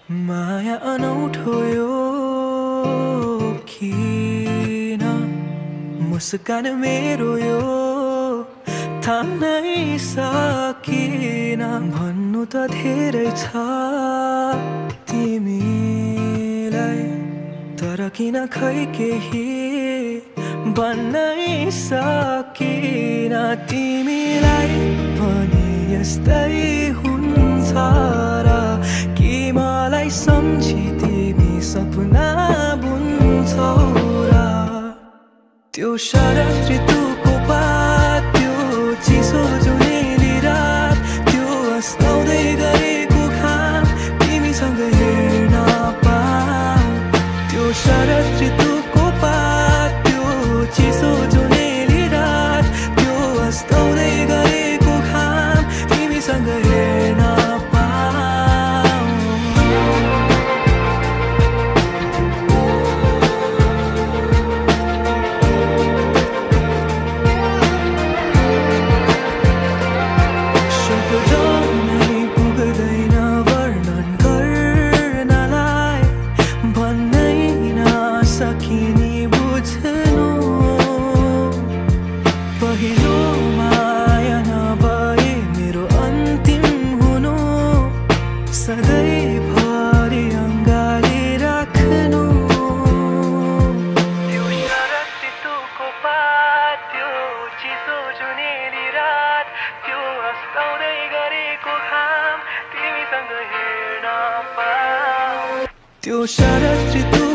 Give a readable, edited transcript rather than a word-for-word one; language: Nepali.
माया अनौठो यो किन मुस्कान मेरो यो थाम्नै सकिन भन्नु त धेरै छ तिमीलाई तर किन खै केही भन्नै सकिन तिमीलाई पनि यस्तै हुन्छ र कि मलाई सम्झी तिमी सपना बुन्छौ र त्यो शरद ऋतुको पात त्यो चिसो जुनेली रात त्यो अस्ताउँदै गरेको घाम तिमीसँग हेर्न पाऊँ त्यो शरद ऋतुको पात त्यो चिसो जुनेली रात त्यो अस्ताउँदै गरेको घाम तिमीसँग हेर्न सधैँभरि अङ्गाली राख्नु त्यो शरद ऋतुको पात त्यो चिसो जुनेली रात त्यो अस्ताउँदै गरेको घाम तिमीसँग हेर्न पाऊँ त्यो शरद ऋतु